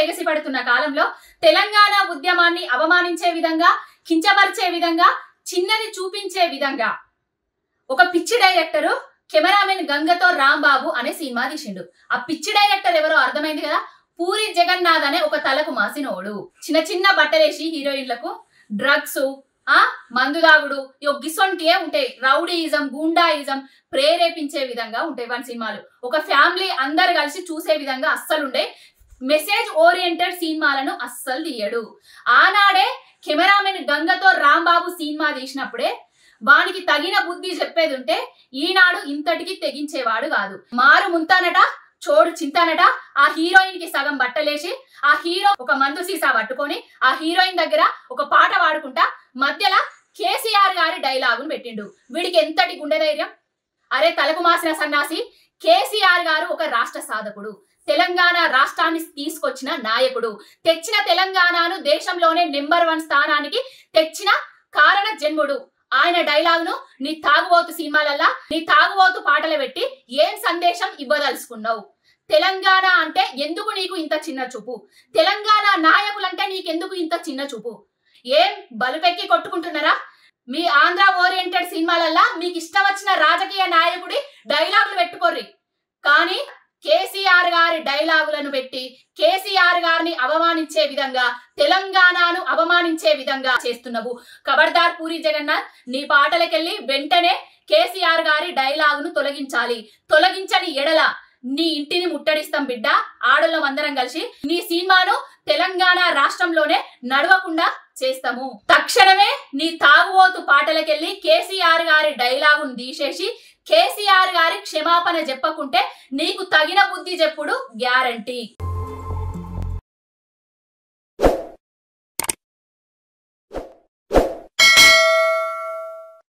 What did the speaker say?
ఎగసిపడుతున్న కాలంలో తెలంగాణ ఉద్యమాన్ని అవమానించే విధంగా, కించపరిచే విధంగా, చిన్నది చూపించే విధంగా ఒక పిచ్చి డైరెక్టర్ కెమెరామెన్ గంగతో రాంబాబు అనే సినిమా తీసిండు. ఆ పిచ్చి డైరెక్టర్ ఎవరో అర్థమైంది కదా. పూరి జగన్నాథ్ అనే ఒక తలకు మాసినోడు. చిన్న చిన్న బట్టలేసి హీరోయిన్లకు డ్రగ్స్, మందు దాగుడు, గిసొంటియే ఉంటాయి. రౌడీయిజం, గూండాయిజం ప్రేరేపించే విధంగా ఉంటాయి వాని సినిమాలు. ఒక ఫ్యామిలీ అందరు కలిసి చూసే విధంగా అస్సలుండే. మెసేజ్ ఓరియంటెడ్ సినిమాలను అస్సలు తీయడు. ఆనాడే కెమెరామెన్ గంగతో రాంబాబు సినిమా తీసినప్పుడే వానికి తగిన బుద్ధి చెప్పేది ఉంటే ఈనాడు ఇంతటికి తెగించేవాడు కాదు. మారు ముంతానట, చోడు చింతానట. ఆ హీరోయిన్ కి సగం బట్టలేసి ఆ హీరో ఒక మందు సీసా పట్టుకొని ఆ హీరోయిన్ దగ్గర ఒక పాట పాడుకుంటా మధ్యలో కేసీఆర్ గారి డైలాగును పెట్టిండు. వీడికి ఎంతటి గుండె ధైర్యం! అరే తలకు మాసిన సన్నాసి! కేసీఆర్ గారు ఒక రాష్ట్ర సాధకుడు, తెలంగాణ రాష్ట్రాన్ని తీసుకొచ్చిన నాయకుడు, తెచ్చిన తెలంగాణను దేశంలోనే నెంబర్ 1 స్థానానికి తెచ్చిన కారణ జన్ముడు. ఆయన డైలాగును నీ తాగుబోతు సినిమాలల్లా, నీ తాగుబోతు పాటలు పెట్టి ఏం సందేశం ఇవ్వదలుచుకున్నావు? తెలంగాణ అంటే ఎందుకు నీకు ఇంత చిన్న చూపు? తెలంగాణ నాయకులంటే నీకెందుకు ఇంత చిన్న చూపు? ఏం బలుపెక్కి కొట్టుకుంటున్నారా? మీ ఆంధ్ర ఓరియంటెడ్ సినిమాలల్లా మీకు ఇష్టం వచ్చిన రాజకీయ నాయకుడి డైలాగులు పెట్టుకోర్రి, కానీ కేసీఆర్ గారి డైలాగులను పెట్టి కేసీఆర్ గారిని అవమానించే విధంగా, తెలంగాణను అవమానించే విధంగా చేస్తున్నావు. ఖబర్దార్ పూరి జగన్నాథ్, నీ పాటలకెళ్ళి వెంటనే కేసీఆర్ గారి డైలాగును తొలగించాలి. తొలగించని ఎడల నీ ఇంటిని ముట్టడిస్తాం బిడ్డ. ఆడోళ్ళం అందరం కలిసి నీ సినిమాను తెలంగాణ రాష్ట్రంలోనే నడవకుండా చేస్తాము. తక్షణమే నీ తాగుబోతు పాటలకెళ్ళి కేసీఆర్ గారి డైలాగును తీసేసి కేసీఆర్ గారి క్షమాపణ చెప్పకుంటే నీకు తగిన బుద్ధి చెప్పుడు గ్యారంటీ.